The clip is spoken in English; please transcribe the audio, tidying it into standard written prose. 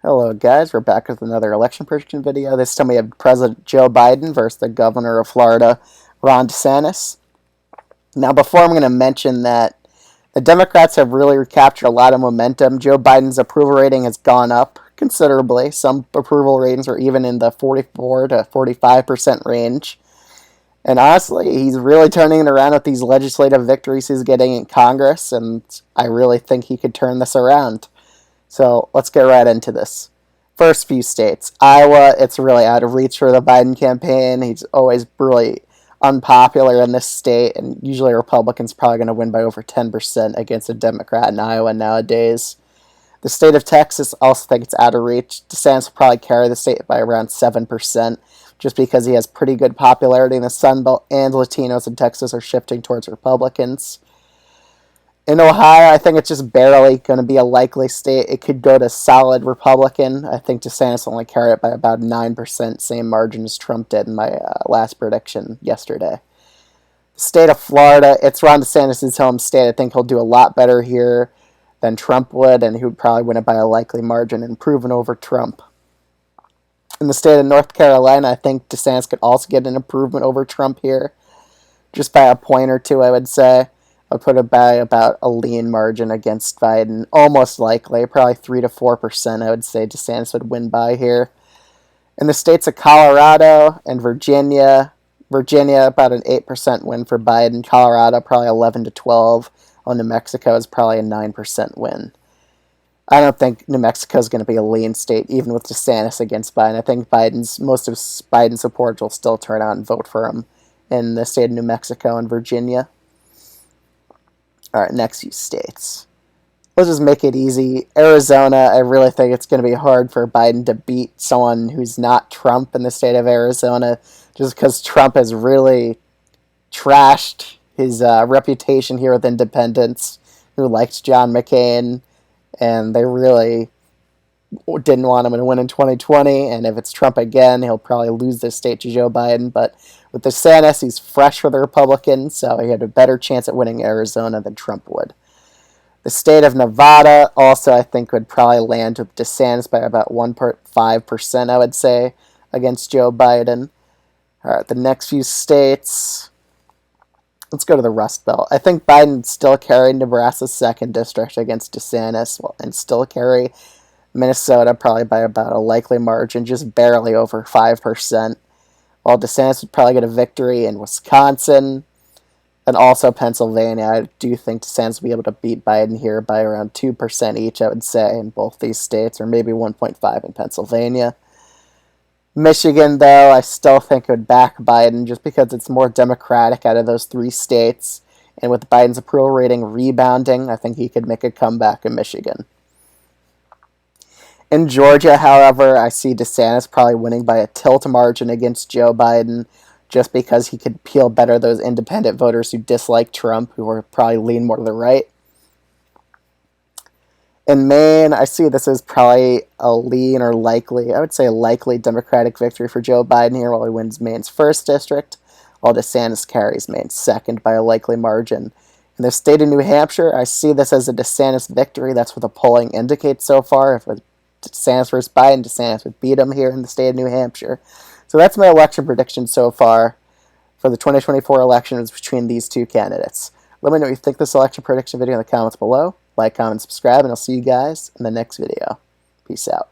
Hello guys, we're back with another election prediction video. This time we have President Joe Biden versus the Governor of Florida, Ron DeSantis. Now before I'm going to mention that the Democrats have really recaptured a lot of momentum. Joe Biden's approval rating has gone up considerably. Some approval ratings are even in the 44 to 45% range. And honestly, he's really turning it around with these legislative victories he's getting in Congress, and I really think he could turn this around. So let's get right into this. First few states. Iowa, it's really out of reach for the Biden campaign. He's always really unpopular in this state, and usually Republicans probably going to win by over 10% against a Democrat in Iowa nowadays. The state of Texas, also think it's out of reach. DeSantis will probably carry the state by around 7%, just because he has pretty good popularity in the Sun Belt, and Latinos in Texas are shifting towards Republicans. In Ohio, I think it's just barely going to be a likely state. It could go to solid Republican. I think DeSantis only carried it by about 9%, same margin as Trump did in my last prediction yesterday. The state of Florida, it's Ron DeSantis' home state. I think he'll do a lot better here than Trump would, and he would probably win it by a likely margin, improving over Trump. In the state of North Carolina, I think DeSantis could also get an improvement over Trump here, just by a point or two, I would say. I'll put it by about a lean margin against Biden. Almost likely, probably 3 to 4%, I would say DeSantis would win by here. In the states of Colorado and Virginia, about an 8% win for Biden. Colorado, probably 11 to 12. New Mexico is probably a 9% win. I don't think New Mexico is going to be a lean state, even with DeSantis against Biden. I think most of Biden's supporters will still turn out and vote for him in the state of New Mexico and Virginia. All right, next few states. Let's just make it easy. Arizona, I really think it's going to be hard for Biden to beat someone who's not Trump in the state of Arizona, just because Trump has really trashed his reputation here with independents who liked John McCain, and they really didn't want him to win in 2020, and if it's Trump again, he'll probably lose this state to Joe Biden. But with DeSantis, he's fresh for the Republicans, so he had a better chance at winning Arizona than Trump would. The state of Nevada also, I think, would probably land with DeSantis by about 1.5%, I would say, against Joe Biden. All right, the next few states. Let's go to the Rust Belt. I think Biden would still carry Nebraska's 2nd district against DeSantis, and still carry Minnesota probably by about a likely margin, just barely over 5%. While DeSantis would probably get a victory in Wisconsin and also Pennsylvania. I do think DeSantis will be able to beat Biden here by around 2% each, I would say, in both these states, or maybe 1.5 in Pennsylvania. Michigan, though, I still think it would back Biden just because it's more Democratic out of those 3 states. And with Biden's approval rating rebounding, I think he could make a comeback in Michigan. In Georgia, however, I see DeSantis probably winning by a tilt margin against Joe Biden, just because he could appeal better those independent voters who dislike Trump, who are probably lean more to the right. In Maine, I see this as probably a lean or likely, I would say a likely Democratic victory for Joe Biden here, while he wins Maine's 1st district, while DeSantis carries Maine's 2nd by a likely margin. In the state of New Hampshire, I see this as a DeSantis victory. That's what the polling indicates so far. If it DeSantis versus Biden, DeSantis would beat him here in the state of New Hampshire. So that's my election prediction so far for the 2024 elections between these 2 candidates. Let me know what you think of this election prediction video in the comments below. Like, comment, subscribe, and I'll see you guys in the next video. Peace out.